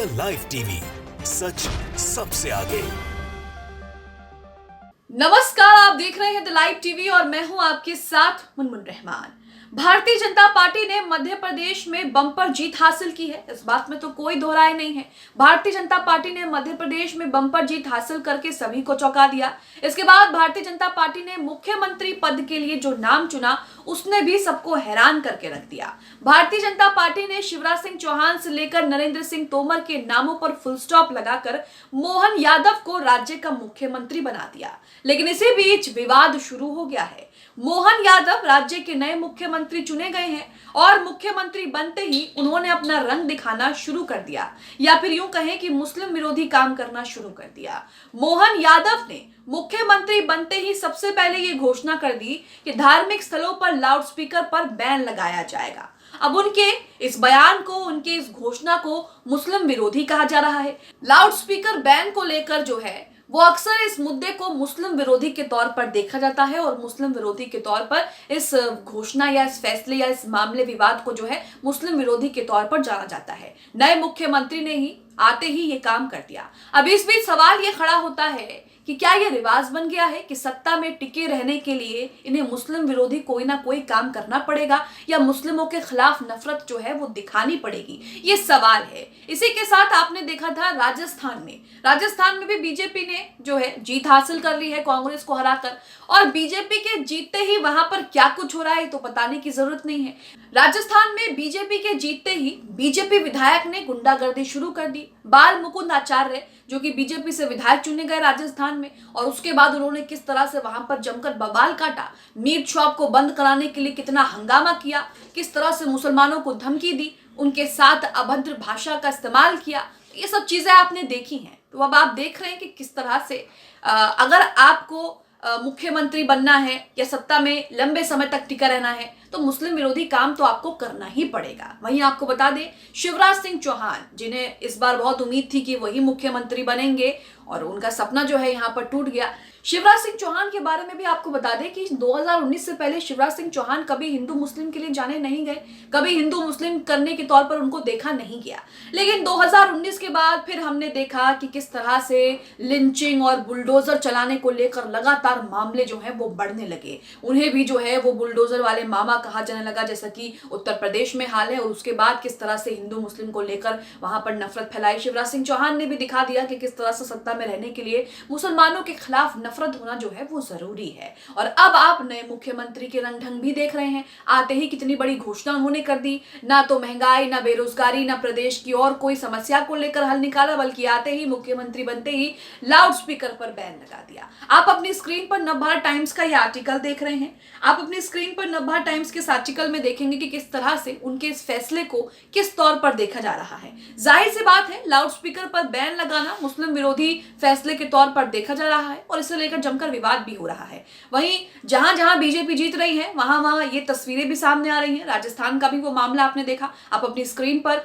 The live TV, सच सबसे आगे। नमस्कार, आप देख रहे हैं द लाइव टीवी और मैं हूं आपके साथ मुनमुन रहमान। भारतीय जनता पार्टी ने मध्य प्रदेश में बम्पर जीत हासिल की है, इस बात में तो कोई दो राय नहीं है। भारतीय जनता पार्टी ने मध्य प्रदेश में बम्पर जीत हासिल करके सभी को चौंका दिया। इसके बाद भारतीय जनता पार्टी ने मुख्यमंत्री पद के लिए जो नाम चुना उसने भी सबको हैरान करके रख दिया। भारतीय जनता पार्टी ने शिवराज सिंह चौहान से लेकर नरेंद्र सिंह तोमर के नामों पर फुल स्टॉप लगाकर मोहन यादव को राज्य का मुख्यमंत्री बना दिया। लेकिन इसी बीच विवाद शुरू हो गया है। मोहन यादव राज्य के नए मुख्यमंत्री चुने गए हैं और मुख्यमंत्री बनते ही उन्होंने अपना रंग दिखाना शुरू कर दिया, या फिर यूं कहें कि मुस्लिम विरोधी काम करना शुरू कर दिया। मोहन यादव ने मुख्यमंत्री बनते ही सबसे पहले ये घोषणा कर दी कि धार्मिक स्थलों पर लाउडस्पीकर पर बैन लगाया जाएगा। अब उनके इस बयान को, उनके इस घोषणा को मुस्लिम विरोधी कहा जा रहा है। लाउडस्पीकर बैन को लेकर जो है वो अक्सर इस मुद्दे को मुस्लिम विरोधी के तौर पर देखा जाता है और मुस्लिम विरोधी के तौर पर इस घोषणा या इस फैसले या इस मामले विवाद को जो है मुस्लिम विरोधी के तौर पर जाना जाता है। नए मुख्यमंत्री ने ही आते ही ये काम कर दिया। अब इस बीच सवाल ये खड़ा होता है कि क्या ये रिवाज बन गया है कि सत्ता में टिके रहने के लिए इन्हें मुस्लिम विरोधी कोई ना कोई काम करना पड़ेगा या मुस्लिमों के खिलाफ नफरत जो है वो दिखानी पड़ेगी, ये सवाल है। इसी के साथ आपने देखा था राजस्थान में भी बीजेपी ने जो है जीत हासिल कर ली है कांग्रेस को हराकर, और बीजेपी के जीतते ही वहां पर क्या कुछ हो रहा है तो बताने की जरूरत नहीं है। राजस्थान में बीजेपी के जीतते ही बीजेपी विधायक ने गुंडागर्दी शुरू कर दी। बाल मुकुंद आचार्य जो कि बीजेपी से विधायक चुने गए राजस्थान में, और उसके बाद उन्होंने किस तरह से वहां पर जमकर बवाल काटा, मीट शॉप को बंद कराने के लिए कितना हंगामा किया, किस तरह से मुसलमानों को धमकी दी, उनके साथ अभद्र भाषा का इस्तेमाल किया, ये सब चीजें आपने देखी हैं। तो अब आप देख रहे हैं कि किस तरह से अगर आपको मुख्यमंत्री बनना है या सत्ता में लंबे समय तक टिका रहना है तो मुस्लिम विरोधी काम तो आपको करना ही पड़ेगा। वहीं आपको बता दें, शिवराज सिंह चौहान जिन्हें इस बार बहुत उम्मीद थी कि वही मुख्यमंत्री बनेंगे और उनका सपना जो है यहाँ पर टूट गया। शिवराज सिंह चौहान के बारे में भी आपको बता दें कि 2019 से पहले शिवराज सिंह चौहान कभी हिंदू मुस्लिम के लिए जाने नहीं गए, कभी हिंदू मुस्लिम करने के तौर पर उनको देखा नहीं गया। लेकिन 2019 के बाद फिर हमने देखा कि किस तरह से लिंचिंग और बुलडोजर चलाने को लेकर लगातार मामले जो है वो बढ़ने लगे। उन्हें भी जो है वो बुलडोजर वाले मामा कहा जाने लगा, जैसा कि उत्तर प्रदेश में हाल है। और उसके बाद किस तरह से हिंदू मुस्लिम को लेकर वहां पर नफरत फैलाई। शिवराज सिंह चौहान ने भी दिखा दिया कि किस तरह से सत्ता में रहने के लिए मुसलमानों के खिलाफ नफरत होना जो है वो जरूरी है। और अब आप नए मुख्यमंत्री के रंग ढंग भी देख रहे हैं। आते ही कितनी बड़ी घोषणा उन्होंने कर दी, ना तो महंगाई, ना बेरोजगारी, ना प्रदेश की और कोई समस्या को लेकर हल निकाला, बल्कि आते ही मुख्यमंत्री बनते ही लाउडस्पीकर पर बैन लगा दिया। आप अपनी स्क्रीन पर नवभारत टाइम्स का यह आर्टिकल देख रहे हैं। आप अपनी स्क्रीन पर नवभारत टाइम्स के इस आर्टिकल में देखेंगे कि किस तरह से उनके इस फैसले को किस तौर पर देखा जा रहा है। जाहिर सी बात है, लाउडस्पीकर पर बैन लगाना मुस्लिम विरोधी फैसले के तौर पर देखा जा रहा है और इसे लेकर जमकर विवाद भी हो रहा है। वहीं जहां जहां बीजेपी जीत रही है वहां वहां ये तस्वीरें भी सामने आ रही हैं। राजस्थान का भी वो मामला आपने देखा। आप अपनी स्क्रीन पर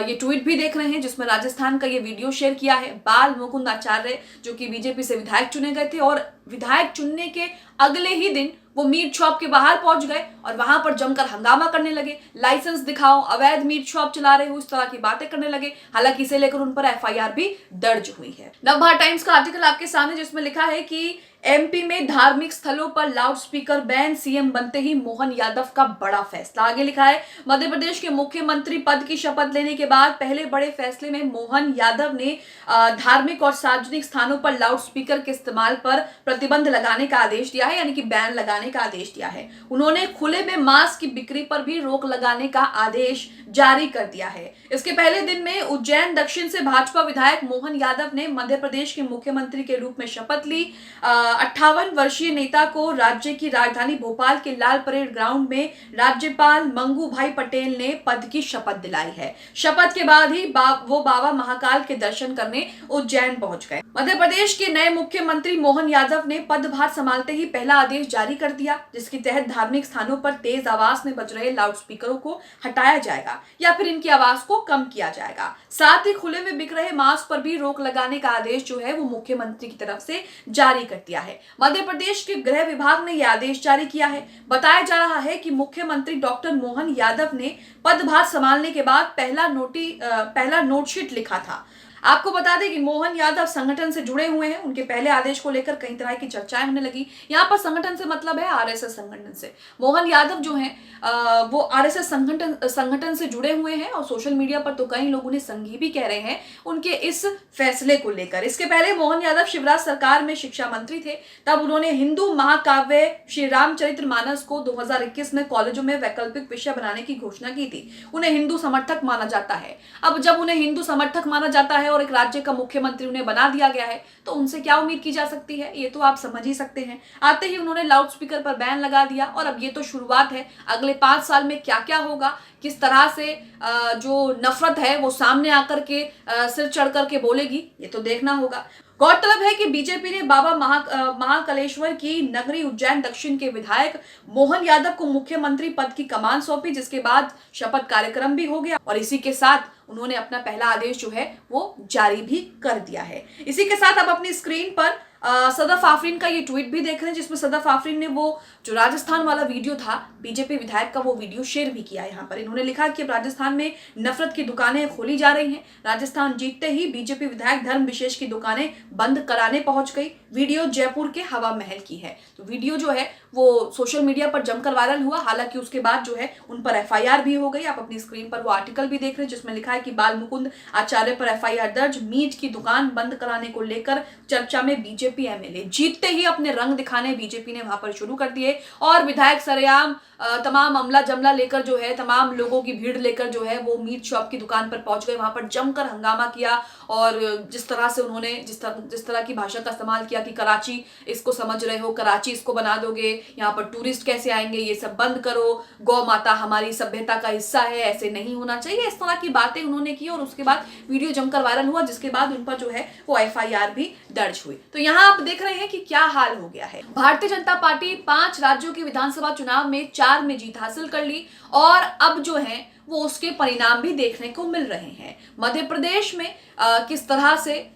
ये ट्वीट भी देख रहे हैं जिसमें राजस्थान का ये वीडियो शेयर किया है। बाल मुकुंद आचार्य जो कि बीजेपी से विधायक चुने गए थे और विधायक चुनने के अगले ही दिन वो मीट शॉप के बाहर पहुंच गए और वहां पर जमकर हंगामा करने लगे। लाइसेंस दिखाओ, अवैध मीट शॉप चला रहे हो, इस तरह की बातें करने लगे। हालांकि इसे लेकर उन पर एफआईआर भी दर्ज हुई है। नवभारत टाइम्स का आर्टिकल आपके सामने जिसमें लिखा है कि एमपी में धार्मिक स्थलों पर लाउडस्पीकर बैन, सीएम बनते ही मोहन यादव का बड़ा फैसला। आगे लिखा है, मध्य प्रदेश के मुख्यमंत्री पद की शपथ लेने के बाद पहले बड़े फैसले में मोहन यादव ने धार्मिक और सार्वजनिक स्थानों पर लाउडस्पीकर के इस्तेमाल पर प्रतिबंध लगाने का आदेश दिया है, यानी कि बैन लगाने का आदेश दिया है। उन्होंने खुले में मांस की बिक्री पर भी रोक लगाने का आदेश जारी कर दिया है। इसके पहले दिन में उज्जैन दक्षिण से भाजपा विधायक मोहन यादव ने मध्य प्रदेश के मुख्यमंत्री के रूप में शपथ ली। 58 वर्षीय नेता को राज्य की राजधानी भोपाल के लाल परेड ग्राउंड में राज्यपाल मंगू भाई पटेल ने पद की शपथ दिलाई है। शपथ के बाद ही वो बाबा महाकाल के दर्शन करने उज्जैन पहुंच गए। मध्य प्रदेश के नए मुख्यमंत्री मोहन यादव ने पदभार संभालते ही पहला आदेश जारी कर दिया, जिसके तहत धार्मिक स्थानों पर तेज आवाज में बज रहे लाउडस्पीकरों को हटाया जाएगा या फिर इनकी आवाज को कम किया जाएगा। साथ ही खुले में बिक रहे मांस पर भी रोक लगाने का आदेश जो है वो मुख्यमंत्री की तरफ से जारी कर दिया है। मध्य प्रदेश के गृह विभाग ने यह आदेश जारी किया है। बताया जा रहा है कि मुख्यमंत्री डॉक्टर मोहन यादव ने पदभार संभालने के बाद पहला नोटशीट लिखा था। आपको बता दें कि मोहन यादव संगठन से जुड़े हुए हैं। उनके पहले आदेश को लेकर कई तरह की चर्चाएं होने लगी। यहाँ पर संगठन से मतलब है आरएसएस संगठन से। मोहन यादव जो हैं वो आरएसएस संगठन से जुड़े हुए हैं और सोशल मीडिया पर तो कई लोग उन्हें संघी भी कह रहे हैं उनके इस फैसले को लेकर। इसके पहले मोहन यादव शिवराज सरकार में शिक्षा मंत्री थे। तब उन्होंने हिंदू महाकाव्य श्री रामचरितमानस को 2021 में कॉलेजों में वैकल्पिक विषय बनाने की घोषणा की थी। उन्हें हिंदू समर्थक माना जाता है। अब जब उन्हें हिंदू समर्थक माना जाता है और एक राज्य का मुख्यमंत्री उन्हें बना दिया गया है तो उनसे क्या उम्मीद की जा सकती है, ये तो आप समझ ही सकते हैं। आते ही उन्होंने लाउडस्पीकर पर बैन लगा दिया और अब ये तो शुरुआत है। अगले 5 साल में क्या क्या होगा, किस तरह से जो नफरत है वो सामने आकर के सिर चढ़ करके बोलेगी, ये तो देखना होगा। गौरतलब है कि बीजेपी ने बाबा महाकालेश्वर की नगरी उज्जैन दक्षिण के विधायक मोहन यादव को मुख्यमंत्री पद की कमान सौंपी, जिसके बाद शपथ कार्यक्रम भी हो गया और इसी के साथ उन्होंने अपना पहला आदेश जो है वो जारी भी कर दिया है। इसी के साथ अब अपनी स्क्रीन पर सदफ आफरीन का ये ट्वीट भी देख रहे हैं, जिसमें सदफ आफरीन ने वो जो राजस्थान वाला वीडियो था बीजेपी विधायक का, वो वीडियो शेयर भी किया। यहाँ पर इन्होंने लिखा कि अब राजस्थान में नफरत की दुकानें खोली जा रही हैं। राजस्थान जीतते ही बीजेपी विधायक धर्म विशेष की दुकानें बंद कराने पहुंच गई। वीडियो जयपुर के हवा महल की है। तो वीडियो जो है वो सोशल मीडिया पर जमकर वायरल हुआ। हालांकि उसके बाद जो है उन पर एफआईआर भी हो गई। आप अपनी स्क्रीन पर वो आर्टिकल भी देख रहे हैं जिसमें लिखा है कि बाल मुकुंद आचार्य पर एफआईआर दर्ज। मीट की दुकान बंद कराने को लेकर चर्चा में बीजेपी एमएलए। जीतते ही अपने रंग दिखाने बीजेपी ने वहां पर शुरू कर दिए और विधायक सरेआम तमाम अमला जमला लेकर जो है, तमाम लोगों की भीड़ लेकर जो है वो मीट शॉप की दुकान पर पहुंच गए। वहां पर जमकर हंगामा किया और जिस तरह से उन्होंने जिस तरह की भाषा का इस्तेमाल किया कि कराची इसको समझ रहे हो, कराची इसको बना दोगे, यहाँ पर टूरिस्ट कैसे आएंगे, ये सब बंद करो, गौ माता हमारी सभ्यता का हिस्सा है, ऐसे नहीं होना चाहिए, इस तरह की बातें उन्होंने की और उसके बाद वीडियो जमकर वायरल हुआ, जिसके बाद उन पर जो है वो एफआईआर भी दर्ज हुई। तो यहाँ आप देख रहे हैं कि क्या हाल हो गया है। भारतीय जनता पार्टी 5 राज्यों के विधानसभा चुनाव में 4 में जीत हासिल कर ली और अब जो है वो उसके परिणाम भी देखने को मिल रहे हैं। मध्य प्रदेश में किस तरह से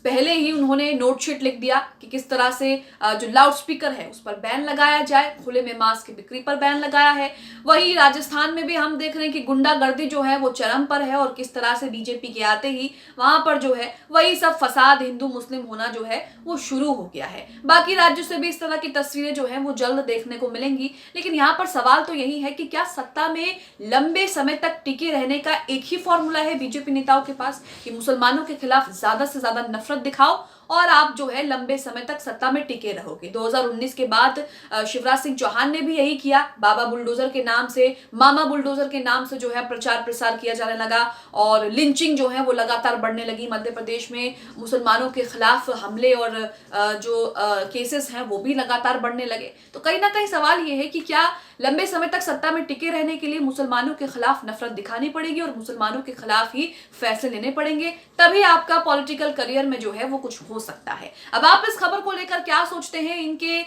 पहले ही उन्होंने नोटशीट लिख दिया कि किस तरह से जो लाउडस्पीकर है उस पर बैन लगाया जाए, खुले में मांस की बिक्री पर बैन लगाया है। वही राजस्थान में भी हम देख रहे हैं कि गुंडागर्दी जो है वो चरम पर है और किस तरह से बीजेपी के आते ही वहां पर जो है वही सब फसाद हिंदू मुस्लिम होना जो है वो शुरू हो गया है। बाकी राज्यों से भी इस तरह की तस्वीरें जो है वो जल्द देखने को मिलेंगी। लेकिन यहाँ पर सवाल तो यही है कि क्या सत्ता में लंबे समय तक टिके रहने का एक ही फॉर्मूला है बीजेपी नेताओं के पास कि मुसलमानों के खिलाफ ज्यादा से ज्यादा नफरत दिखाओ और आप जो है लंबे समय तक सत्ता में टिके रहोगे। 2019 के बाद शिवराज सिंह चौहान ने भी यही किया। बाबा बुलडोजर के नाम से, मामा बुलडोजर के नाम से जो है प्रचार प्रसार किया जाने लगा और लिंचिंग जो है वो लगातार बढ़ने लगी। मध्य प्रदेश में मुसलमानों के खिलाफ हमले और जो केसेस हैं वो भी लगातार बढ़ने लगे। तो कहीं ना कहीं सवाल ये है कि क्या लंबे समय तक सत्ता में टिके रहने के लिए मुसलमानों के खिलाफ नफरत दिखानी पड़ेगी और मुसलमानों के खिलाफ ही फैसले लेने पड़ेंगे, तभी आपका पॉलिटिकल करियर में जो है वो कुछ हो सकता है। अब आप इस खबर को लेकर क्या सोचते हैं, इनके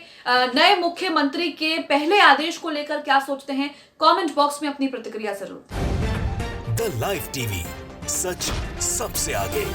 नए मुख्यमंत्री के पहले आदेश को लेकर क्या सोचते हैं, कमेंट बॉक्स में अपनी प्रतिक्रिया जरूर। द लाइव टीवी, सच सबसे आगे।